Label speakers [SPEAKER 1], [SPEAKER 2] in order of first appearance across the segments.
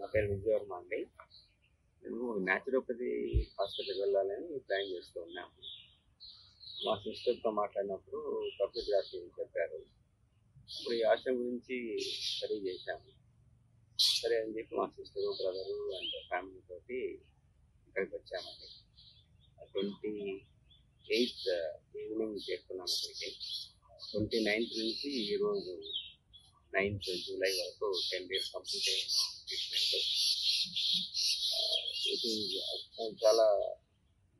[SPEAKER 1] నా పేరు విజయవర్మ అండి. మేము న్యాచురోపతి హాస్పిటల్కి వెళ్ళాలని ప్లాన్ చేస్తూ ఉన్నాము. మా సిస్టర్తో మాట్లాడినప్పుడు ప్రకృతి డాక్టర్ చెప్పారు. అప్పుడు ఈ ఆశ్రమం గురించి స్టడీ చేశాము. సరే అని చెప్పి మా సిస్టరు, బ్రదరు అండ్ ఫ్యామిలీ తోటి ఇక్కడికి వచ్చామండి. 28th ఈవినింగ్ చేరుకున్నాము ఇక్కడికి. 29th నుంచి ఈరోజు 9th జూలై వరకు 10 days కంప్లీట్ అయిన ట్రీట్మెంట్. ఇది చాలా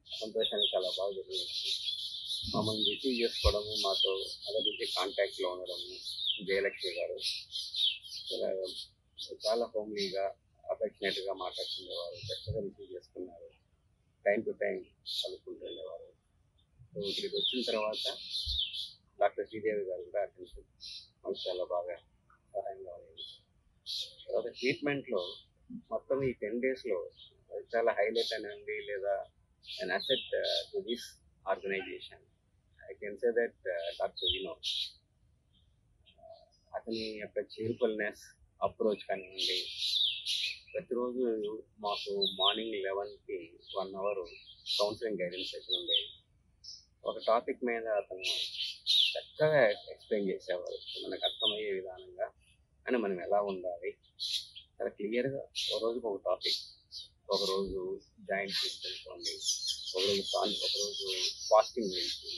[SPEAKER 1] సంతోషంగా చాలా బాగా జరిగింది. మమ్మల్ని రిసీవ్ చేసుకోవడము, మాతో మొదటి నుంచి కాంటాక్ట్లో ఉండడము జయలక్ష్మి గారు చాలా హోమ్లీగా అఫెక్షనేట్గా మాట్లాడుతుండేవారు. చక్కగా రిసీవ్ చేసుకున్నారు. టైం టు టైం కలుపుకుంటుండేవారు. సో ఇక్కడికి వచ్చిన తర్వాత డాక్టర్ శ్రీదేవి గారు కూడా అటెన్షన్ మాకు చాలా బాగా సహాయంగా ఉండేది. తర్వాత ట్రీట్మెంట్లో మొత్తం ఈ 10 daysలో చాలా హైలైట్ అనండి లేదా an asset to this organization. I can say that Dr. Vinod, అతని యొక్క cheerfulness అప్రోచ్ కానివ్వండి, ప్రతిరోజు మాకు మార్నింగ్ 11కి 1 hour కౌన్సిలింగ్ గైడెన్స్ సెషన్ ఉండేది. ఒక టాపిక్ మీద అతను చక్కగా ఎక్స్ప్లెయిన్ చేసేవారు, మనకు అర్థమయ్యే విధానంగా. అని మనం ఎలా ఉండాలి చాలా క్లియర్గా. ఒక రోజుకి ఒక టాపిక్, ఒకరోజు జాయింట్ తెలుసుకోండి, ఒకరోజు ఫాస్టింగ్ గురించి,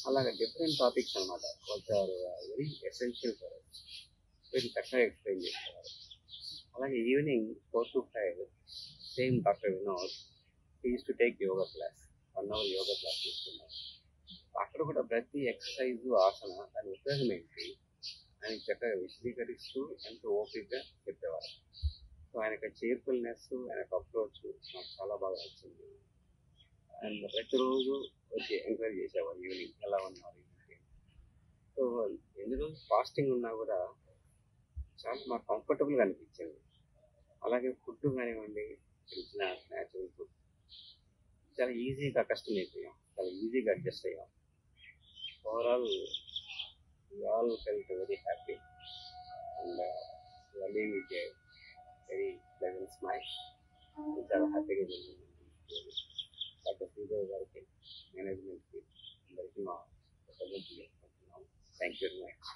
[SPEAKER 1] అలాగే డిఫరెంట్ టాపిక్స్ అనమాట. Are very essential for us. వీటిని చక్కగా ఎక్స్ప్లెయిన్ చేసేవారు. అలాగే evening 4 to 5 same doctor Vinod is to take yoga class. 1 hour yoga class తీసుకున్నారు. అక్కడ కూడా ప్రతి ఎక్సర్సైజు, ఆసన దాని ఉపయోగం ఏంటి అని చక్కగా విశదీకరిస్తూ ఎంతో ఓపికగా చెప్పేవారు. సో ఆయన యొక్క cheerfulness, ఆయన యొక్క అప్రోచ్ నాకు చాలా బాగా నచ్చింది. అండ్ ప్రతిరోజు వచ్చి ఎంకరేజ్ చేసేవారు ఈవినింగ్ ఎలా ఉన్నారు ఏంటి. సో ఎన్ని రోజులు ఫాస్టింగ్ ఉన్నా కూడా చాలా మాకు కంఫర్టబుల్గా అనిపించింది. అలాగే ఫుడ్ కానివ్వండి, ఇచ్చిన న్యాచురల్ ఫుడ్ చాలా ఈజీగా కష్టమైపోయాం, చాలా ఈజీగా అడ్జస్ట్ అయ్యాం. Overall we all felt very happy and leaving with a very pleasant smile. చాలా హ్యాపీగా జరిగింది. డాక్టర్ శ్రీదేవి గారికి, మేనేజ్మెంట్కి అందరికీ మా కృతజ్ఞతలు చెప్పుకుంటున్నాం. Thank you very much.